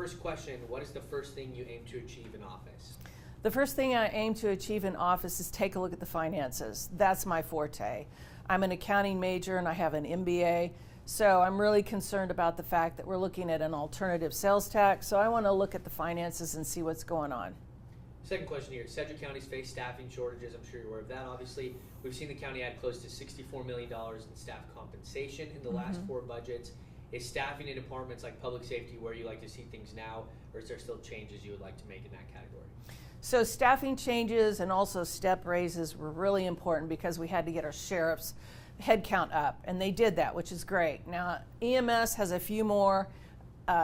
first question, what is the first thing you aim to achieve in office? The first thing I aim to achieve in office is take a look at the finances. That's my forte. I'm an accounting major and I have an MBA, so I'm really concerned about the fact that we're looking at an alternative sales tax, so I want to look at the finances and see what's going on. Second question here. Sedgwick County's faced staffing shortages. I'm sure you're aware of that, obviously. We've seen the county add close to $64 million in staff compensation in the last 4 budgets. Is staffing in departments like public safety where you like to see things now, or is there still changes you would like to make in that category? So staffing changes and also step raises were really important because we had to get our sheriff's headcount up, and they did that, which is great. Now, EMS has a few more,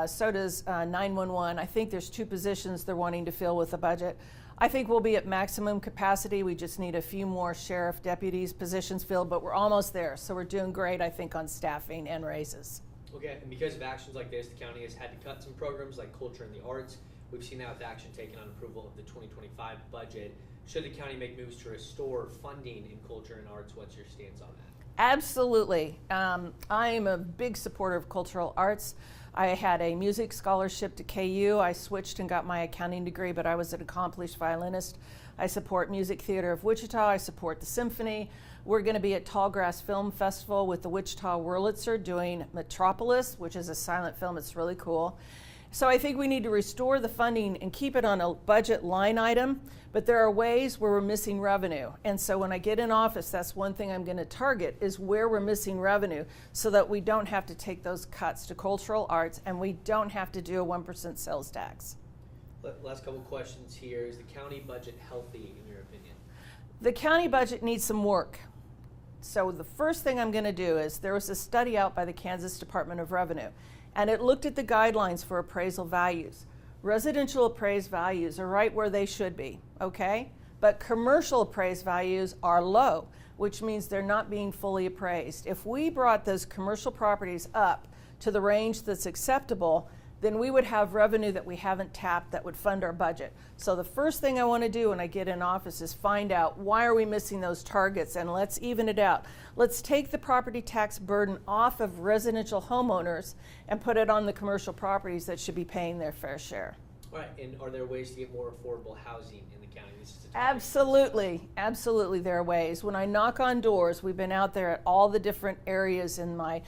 so does 911. I think there's 2 positions they're wanting to fill with the budget. I think we'll be at maximum capacity. We just need a few more sheriff deputies positions filled, but we're almost there. So we're doing great, I think, on staffing and raises. Okay, and because of actions like this, the county has had to cut some programs like culture and the arts. We've seen that with action taken on approval of the 2025 budget. Should the county make moves to restore funding in culture and arts, what's your stance on that? Absolutely. I am a big supporter of cultural arts. I had a music scholarship to KU. I switched and got my accounting degree, but I was an accomplished violinist. I support Music Theater of Wichita. I support the symphony. We're going to be at Tallgrass Film Festival with the Wichita Wurlitzer doing Metropolis, which is a silent film. It's really cool. So I think we need to restore the funding and keep it on a budget line item, but there are ways where we're missing revenue. And so when I get in office, that's one thing I'm going to target is where we're missing revenue so that we don't have to take those cuts to cultural arts and we don't have to do a 1% sales tax. Last couple questions here. Is the county budget healthy in your opinion? The county budget needs some work. So the first thing I'm going to do is there was a study out by the Kansas Department of Revenue, and it looked at the guidelines for appraisal values. Residential appraised values are right where they should be, okay? But commercial appraised values are low, which means they're not being fully appraised. If we brought those commercial properties up to the range that's acceptable, then we would have revenue that we haven't tapped that would fund our budget. So the first thing I want to do when I get in office is find out why are we missing those targets, and let's even it out. Let's take the property tax burden off of residential homeowners and put it on the commercial properties that should be paying their fair share. All right, and are there ways to get more affordable housing in the county? This is a Absolutely, absolutely there are ways. When I knock on doors, we've been out there at all the different areas in my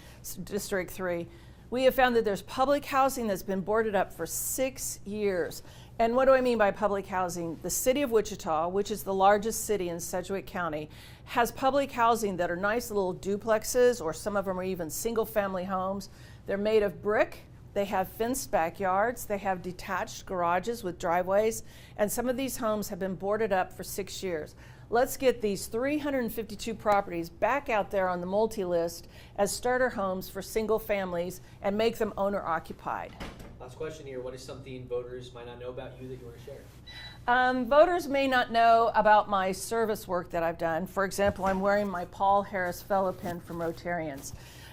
District 3. We have found that there's public housing that's been boarded up for 6 years. And what do I mean by public housing? The city of Wichita, which is the largest city in Sedgwick County, has public housing that are nice little duplexes, or some of them are even single family homes. They're made of brick. They have fenced backyards. They have detached garages with driveways. And some of these homes have been boarded up for 6 years. Let's get these 352 properties back out there on the multi-list as starter homes for single families and make them owner occupied. Last question here. What is something voters might not know about you that you want to share? Voters may not know about my service work that I've done. For example, I'm wearing my Paul Harris Fellow Pin from Rotarians.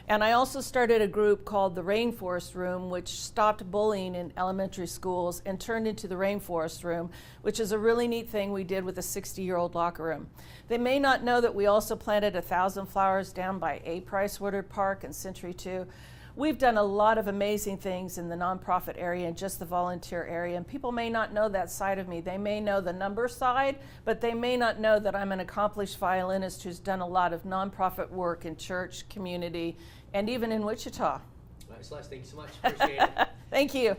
And I also started a group called the Rainforest Room, which stopped bullying in elementary schools and turned into the Rainforest Room, which is a really neat thing we did with a 60-year-old locker room. They may not know that we also planted 1,000 flowers down by A. Price Woodard Park and Century 2. We've done a lot of amazing things in the nonprofit area and just the volunteer area, and people may not know that side of me. They may know the number side, but they may not know that I'm an accomplished violinist who's done a lot of nonprofit work in church, community, and even in Wichita. All right, Celeste, thank you so much. Appreciate it. Thank you.